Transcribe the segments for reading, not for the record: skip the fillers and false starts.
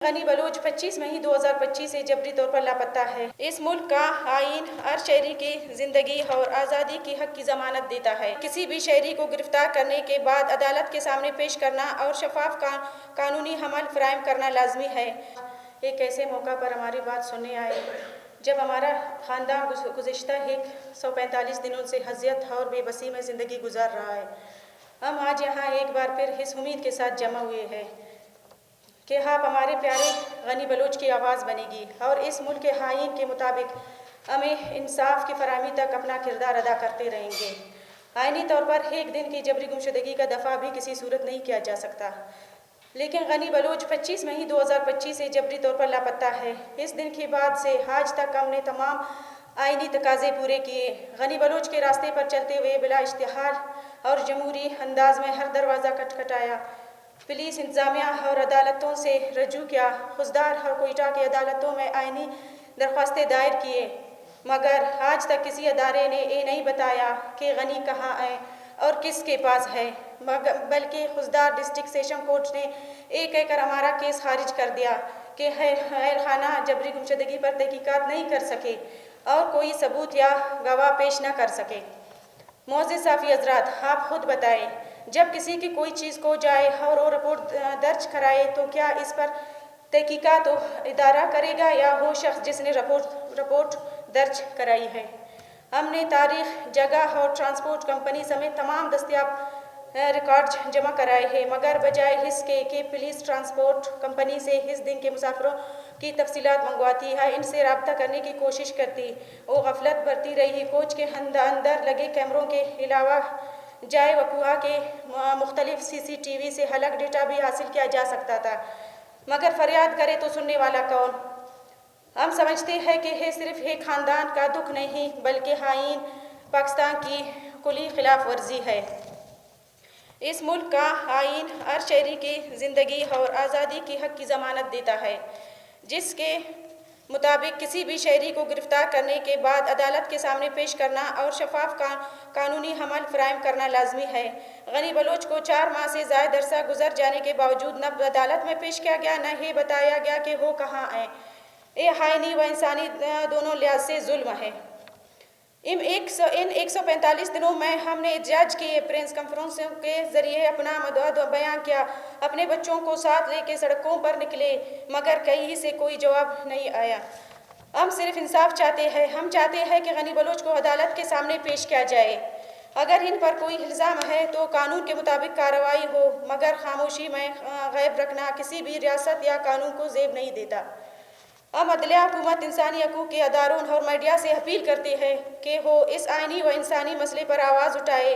गनी बलूच 25 मई 2025 से जबरी तौर पर लापता है। इस मुल्क का आईन हर शहरी की जिंदगी और आज़ादी की हक की जमानत देता है। किसी भी शहरी को गिरफ्तार करने के बाद अदालत के सामने पेश करना और शफाफ कानूनी हमल फराहम करना लाजमी है। एक ऐसे मौका पर हमारी बात सुनने आए जब हमारा ख़ानदान गुज़िश्ता 145 दिनों से हज़ियत और बेबसी में ज़िंदगी गुजार रहा है। हम आज यहाँ एक बार फिर इस उम्मीद के साथ जमा हुए हैं कि आप हमारे प्यारे गनी बलूच की आवाज़ बनेगी और इस मुल्क के आईन के मुताबिक हमें इंसाफ की फराहमी तक अपना किरदार अदा करते रहेंगे। आइनी तौर पर एक दिन की जबरी गुमशुदगी का दफ़ा भी किसी सूरत नहीं किया जा सकता, लेकिन गनी बलूच 25 मई 2025 से जबरी तौर पर लापता है। इस दिन के बाद से आज तक हमने तमाम आइनी तकाजे पूरे किए। गनी बलूच के रास्ते पर चलते हुए बिला इश्तिहार और जमहूरी अंदाज में हर दरवाज़ा खटखटाया, पुलिस इंतज़ामिया और अदालतों से रजू किया, खुजदार और कोयटा की अदालतों में आइनी दरख्वास्तें दायर किए, मगर आज तक किसी अदारे ने ये नहीं बताया कि गनी कहाँ है और किसके पास है, बल्कि खुजदार डिस्ट्रिक्ट सेशन कोर्ट ने एक कहकर हमारा केस खारिज कर दिया कि अहल खाना जबरी गुमशुदगी पर तहकीकात नहीं कर सके और कोई सबूत या गवाह पेश न कर सके। मोअज़्ज़िज़ साफ़ी हज़रात, आप खुद बताएं, जब किसी की कोई चीज़ खो जाए और वो रिपोर्ट दर्ज कराए तो क्या इस पर तहकीकात इदारा करेगा या वो शख्स जिसने रिपोर्ट दर्ज कराई है? हमने तारीख, जगह और ट्रांसपोर्ट कंपनी समेत तमाम दस्तियाब रिकॉर्ड्स जमा कराए हैं, मगर बजाय इसके कि पुलिस ट्रांसपोर्ट कंपनी से इस दिन के मुसाफिरों की तफसीलात मंगवाती है, इनसे रब्ता करने की कोशिश करती, वो गफलत बरती रही। कोच के अंदर लगे कैमरों के अलावा जाए वक़ुआ के मुख्तलिफ CCTV से अलग डेटा भी हासिल किया जा सकता था, मगर फरियाद करे तो सुनने वाला कौन? हम समझते हैं कि यह सिर्फ एक ख़ानदान का दुख नहीं बल्कि आईन पाकिस्तान की कुली खिलाफ वर्जी है। इस मुल्क का आईन हर शहरी की ज़िंदगी और आज़ादी की हक की ज़मानत देता है, जिसके मुताबिक किसी भी शहरी को गिरफ्तार करने के बाद अदालत के सामने पेश करना और शफाफ कानूनी हमल फराहम करना लाजमी है। गनी बलूच को 4 माह से ज़ायद अरसा गुजर जाने के बावजूद न अदालत में पेश किया गया, न ही बताया गया कि वो कहाँ है। ये आईनी व इंसानी दोनों लिहाज से जुल्म है। इन 145 दिनों में हमने जज की प्रेस कॉन्फ्रेंसों के जरिए अपना मदद बयान किया, अपने बच्चों को साथ लेके सड़कों पर निकले, मगर कहीं से कोई जवाब नहीं आया। हम सिर्फ इंसाफ चाहते हैं। हम चाहते हैं कि गनी बलूच को अदालत के सामने पेश किया जाए। अगर इन पर कोई इल्ज़ाम है तो कानून के मुताबिक कार्रवाई हो, मगर खामोशी में गैब रखना किसी भी रियासत या कानून को ज़ेब नहीं देता। हम अदलिया, हुकूमत, इंसानी हकूक़ के अदारों और मीडिया से अपील करते हैं कि वो इस आइनी व इंसानी मसले पर आवाज़ उठाए।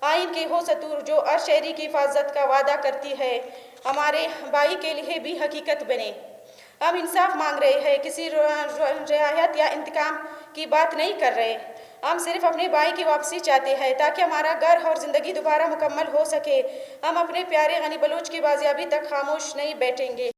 आइन के हो सतूर जो हर शहरी की हिफाजत का वादा करती है, हमारे भाई के लिए भी हकीकत बने। हम इंसाफ मांग रहे हैं, किसी रियायत या इंतकाम की बात नहीं कर रहे। हम सिर्फ अपने भाई की वापसी चाहते हैं ताकि हमारा घर और ज़िंदगी दोबारा मुकम्मल हो सके। हम अपने प्यारे गनी बलूच की बाजियाबी तक खामोश नहीं बैठेंगे।